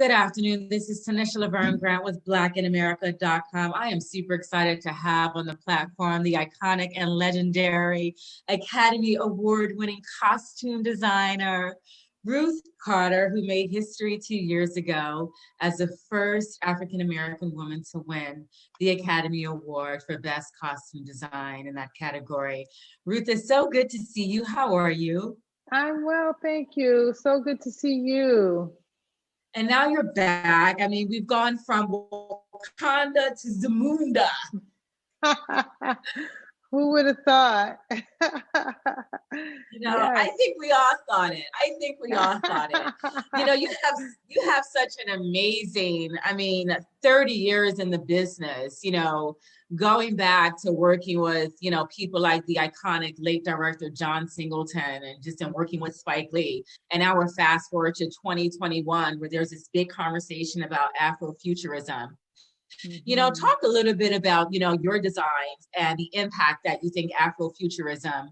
Good afternoon. This is Tanisha Laverne Grant with BlackInAmerica.com. I am super excited to have on the platform the iconic and legendary Academy Award-winning costume designer, Ruth Carter, who made history 2 years ago as the first African-American woman to win the Academy Award for Best Costume Design in that category. Ruth, it's so good to see you. How are you? I'm well, thank you. So good to see you. And now you're back. I mean, we've gone from Wakanda to Zamunda. Who would have thought? I Yes. think we all thought it. I think we all thought it. You have such an amazing, 30 years in the business, going back to working with, people like the iconic late director John Singleton and just in working with Spike Lee. And now we're fast forward to 2021 where there's this big conversation about Afrofuturism. Talk a little bit about, your designs and the impact that you think Afrofuturism,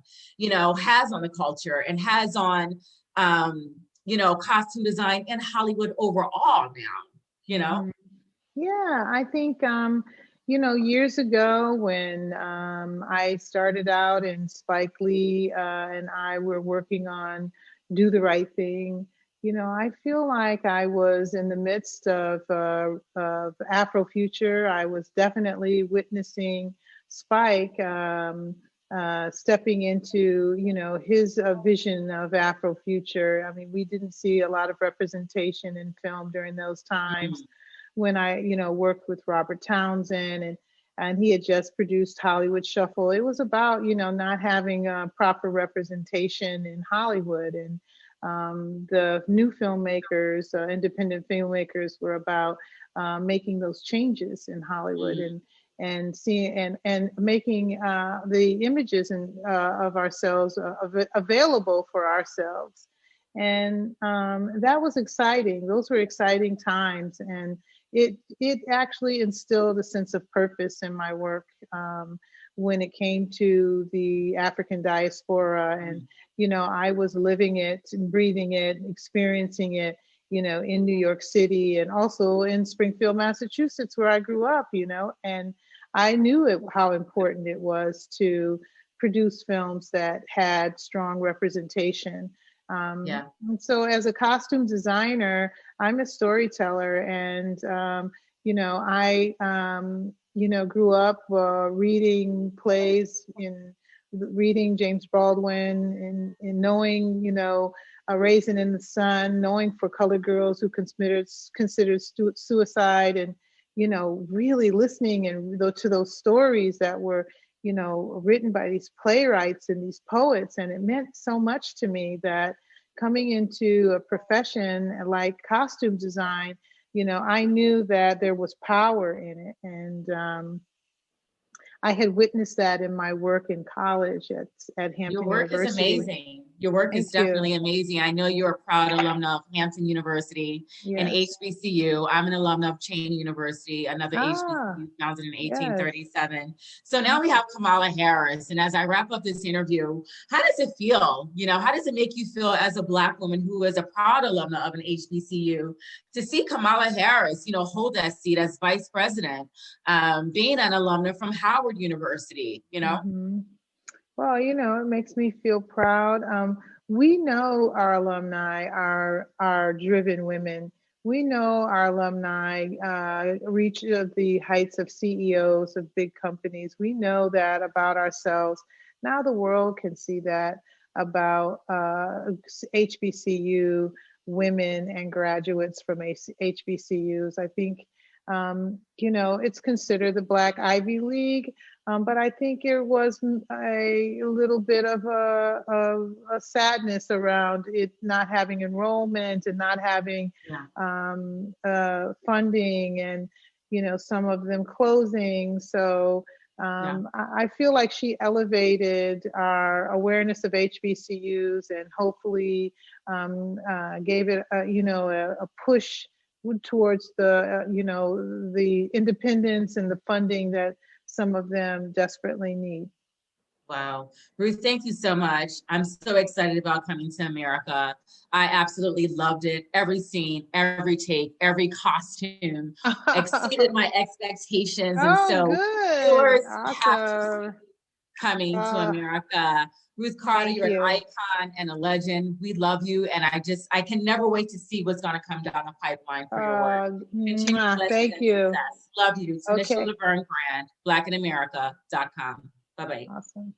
has on the culture and has on, costume design in Hollywood overall now. Yeah, I think, years ago when I started out and Spike Lee and I were working on Do the Right Thing, I feel like I was in the midst of Afrofuture. I was definitely witnessing Spike stepping into, his vision of Afrofuture. I mean, we didn't see a lot of representation in film during those times when I, worked with Robert Townsend and he had just produced Hollywood Shuffle. It was about, not having proper representation in Hollywood, and the new filmmakers, independent filmmakers, were about making those changes in Hollywood and seeing and making the images of ourselves available for ourselves. And that was exciting. Those were exciting times, and it actually instilled a sense of purpose in my work when it came to the African diaspora. And I was living it and breathing it, experiencing it, in New York City and also in Springfield, Massachusetts, where I grew up, and I knew how important it was to produce films that had strong representation. And so as a costume designer, I'm a storyteller, and, I, grew up reading plays, reading James Baldwin and knowing, A Raisin in the Sun, knowing For Colored Girls Who considered suicide, and, really listening to those stories that were, written by these playwrights and these poets. And it meant so much to me that coming into a profession like costume design, I knew that there was power in it. And I had witnessed that in my work in college at Hampton Your work is University. amazing. Your work is Thank you. definitely amazing. I know you're a proud alumna of Hampton University and Yes. HBCU. I'm an alumna of Cheney University, another Ah, HBCU founded in yes. 1837. So now we have Kamala Harris. And as I wrap up this interview, how does it feel? How does it make you feel as a Black woman who is a proud alumna of an HBCU to see Kamala Harris, hold that seat as vice president, being an alumna from Howard University, Mhm. Well, it makes me feel proud. We know our alumni are driven women. We know our alumni reach the heights of CEOs of big companies. We know that about ourselves. Now the world can see that about HBCU women and graduates from HBCUs. I think, it's considered the Black Ivy League. But I think there was a little bit of a sadness around it not having enrollment and not having funding, and some of them closing. So I feel like she elevated our awareness of HBCUs and hopefully gave it a push towards the independence and the funding that some of them desperately need. Wow. Ruth, thank you so much. I'm so excited about Coming to America. I absolutely loved it. Every scene, every take, every costume exceeded my expectations. And Oh, so good. viewers have to see Awesome. Coming to Uh, America. Ruth Carter, thank you're an you. icon and a legend. We love you. And I can never wait to see what's going to come down the pipeline for your work. Continued blessings Thank and success. success. Love you. Tanisha Okay. Laverne Brand, blackinamerica.com. Bye-bye. Awesome.